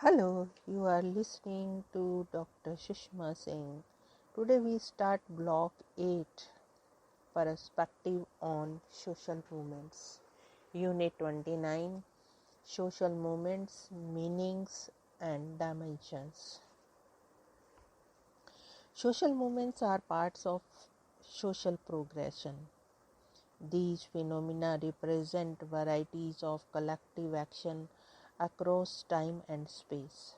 Hello, you are listening to Dr. Sushma Singh. Today we start Block 8, Perspective on Social Movements. Unit 29, Social Movements, Meanings and Dimensions. Social movements are parts of social progression. These phenomena represent varieties of collective action across time and space.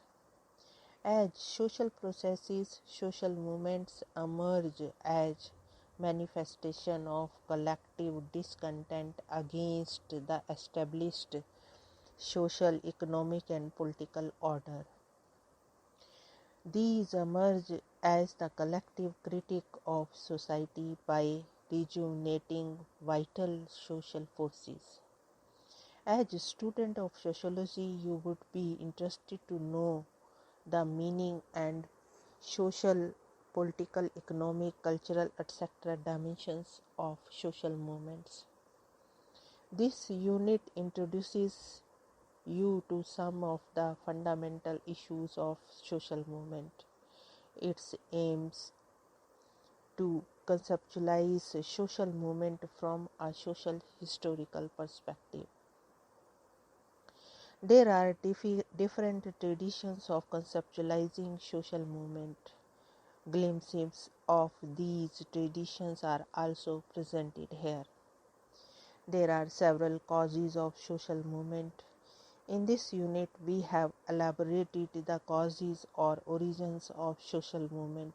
As social processes, social movements emerge as manifestation of collective discontent against the established social, economic and political order. These emerge as the collective critique of society by rejuvenating vital social forces. As a student of sociology, you would be interested to know the meaning and social, political, economic, cultural, etc. dimensions of social movements. This unit introduces you to some of the fundamental issues of social movement. It aims to conceptualize social movement from a social historical perspective. There are different traditions of conceptualizing social movement. Glimpses of these traditions are also presented here. There are several causes of social movement. In this unit, we have elaborated the causes or origins of social movement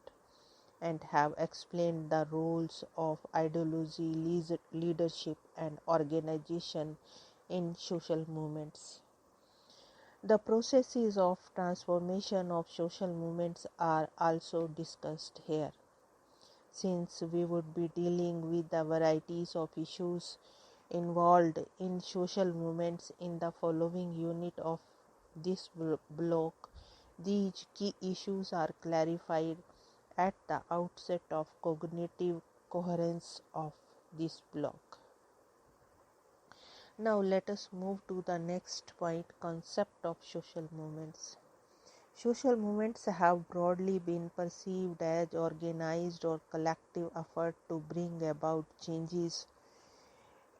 and have explained the roles of ideology, leadership, and organization in social movements. The processes of transformation of social movements are also discussed here. Since we would be dealing with the varieties of issues involved in social movements in the following unit of this block, these key issues are clarified at the outset of cognitive coherence of this block. Now let us move to the next point, concept of social movements. Social movements have broadly been perceived as organized or collective effort to bring about changes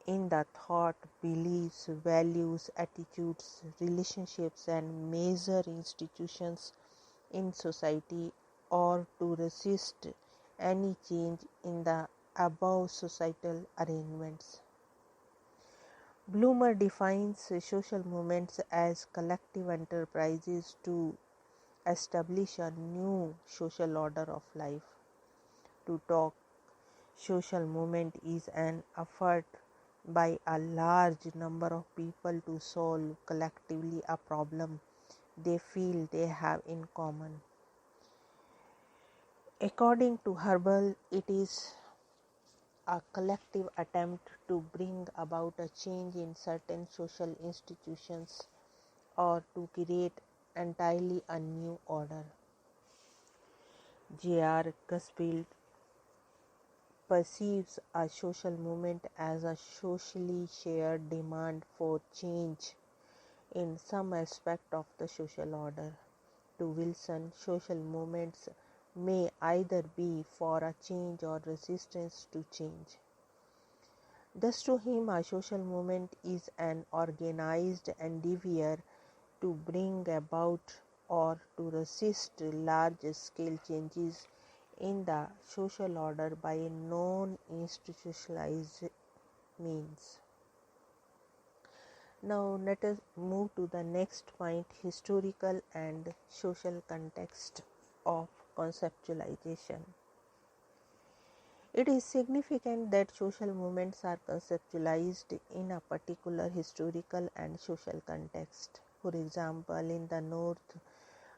in the thought, beliefs, values, attitudes, relationships, and major institutions in society, or to resist any change in the above societal arrangements. Bloomer defines social movements as collective enterprises to establish a new social order of life. To talk, social movement is an effort by a large number of people to solve collectively a problem they feel they have in common. According to Herbal, it is a collective attempt to bring about a change in certain social institutions or to create entirely a new order. J.R. Gusfield perceives a social movement as a socially shared demand for change in some aspect of the social order. To Wilson, social movements may either be for a change or resistance to change. Thus, to him, a social movement is an organized endeavor to bring about or to resist large-scale changes in the social order by non-institutionalized means. Now let us move to the next point, historical and social context of conceptualization. It is significant that social movements are conceptualized in a particular historical and social context. For example, in the North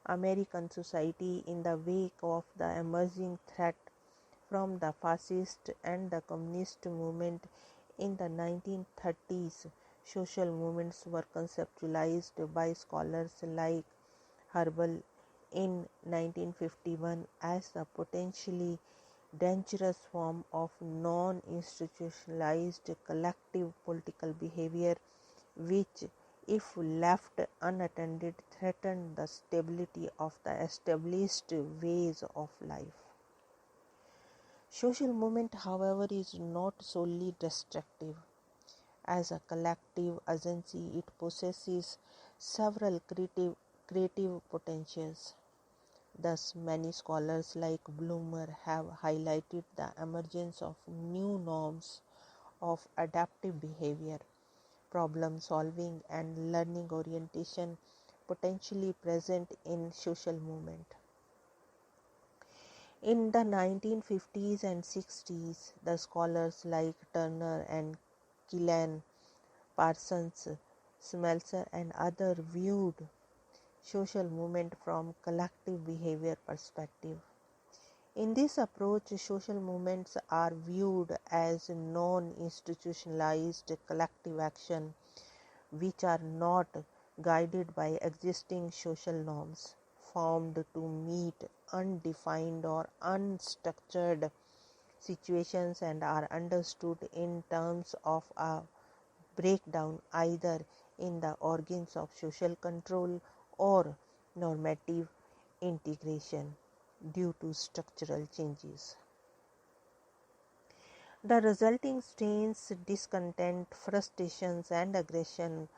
American society, in the wake of the emerging threat from the fascist and the communist movement in the 1930s, social movements were conceptualized by scholars like Herbal in 1951 as a potentially dangerous form of non-institutionalized collective political behavior which if left unattended, threaten the stability of the established ways of life. Social movement, however, is not solely destructive. As a collective agency, it possesses several creative potentials. Thus, many scholars like Bloomer have highlighted the emergence of new norms of adaptive behavior, problem solving, and learning orientation potentially present in social movement. In the 1950s and 60s, the scholars like Turner and Killian, Parsons, Smeltzer, and others viewed social movement from collective behavior perspective. In this approach, social movements are viewed as non-institutionalized collective action which are not guided by existing social norms formed to meet undefined or unstructured situations and are understood in terms of a breakdown either in the organs of social control or normative integration due to structural changes. The resulting strains, discontent, frustrations, and aggression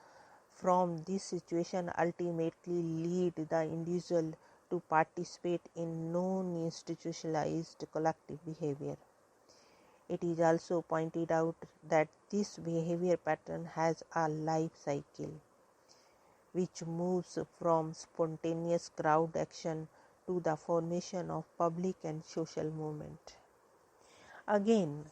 from this situation ultimately lead the individual to participate in non-institutionalized collective behavior. It is also pointed out that this behavior pattern has a life cycle, which moves from spontaneous crowd action to the formation of public and social movement. Again,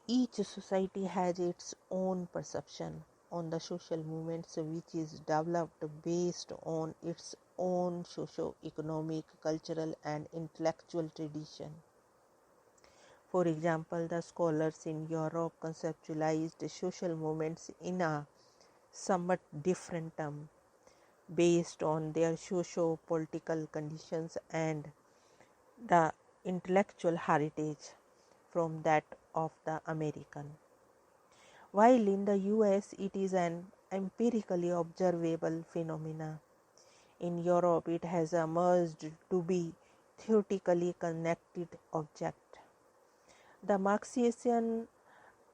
each society has its own perception on the social movements which is developed based on its own socio-economic, cultural and intellectual tradition. For example, the scholars in Europe conceptualized social movements in a somewhat different term based on their socio-political conditions and the intellectual heritage from that of the American. While in the US it is an empirically observable phenomena, in Europe it has emerged to be theoretically connected object. The Marxian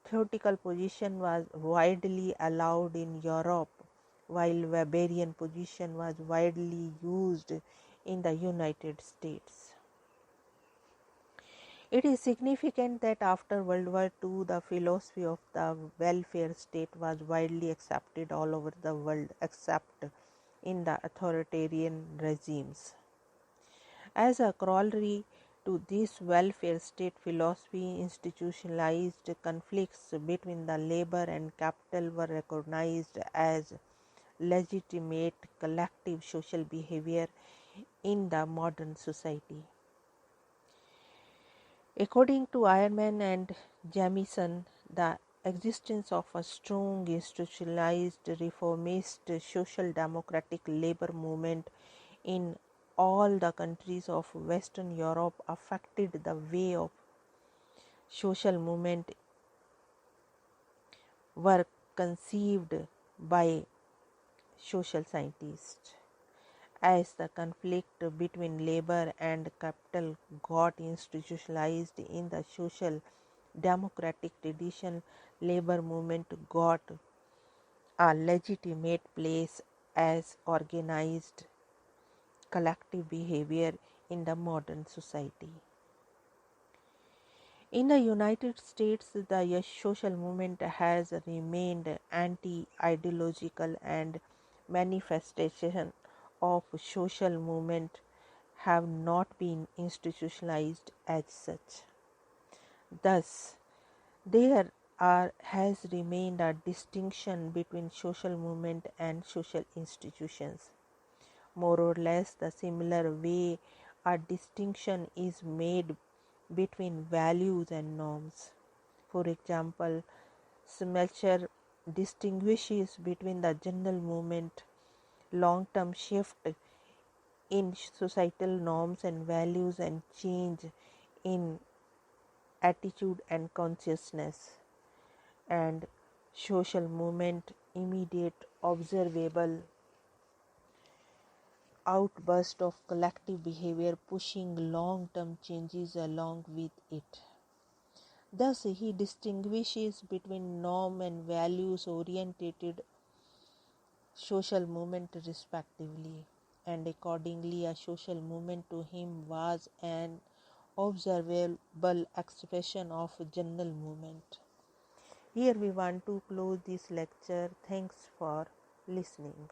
theoretical position was widely allowed in Europe, while Weberian position was widely used in the United States. It is significant that after World War II, the philosophy of the welfare state was widely accepted all over the world except in the authoritarian regimes. As a corollary to this welfare state philosophy, institutionalized conflicts between the labor and capital were recognized as legitimate collective social behavior in the modern society. According to Eiermann and Jamieson, the existence of a strong institutionalized reformist social democratic labor movement in all the countries of Western Europe affected the way of social movement were conceived by social scientists. As the conflict between labor and capital got institutionalized in the social democratic tradition, labor movement got a legitimate place as organized collective behavior in the modern society. In the United States, the social movement has remained anti-ideological and manifestation of social movement have not been institutionalized as such. Thus, has remained a distinction between social movement and social institutions. More or less the similar way a distinction is made between values and norms. For example, Smeltzer distinguishes between the general movement, long-term shift in societal norms and values and change in attitude and consciousness, and social movement, immediate observable outburst of collective behavior pushing long-term changes along with it. Thus, he distinguishes between norm and values oriented social movement respectively, and accordingly a social movement to him was an observable expression of general movement. Here we want to close this lecture. Thanks for listening.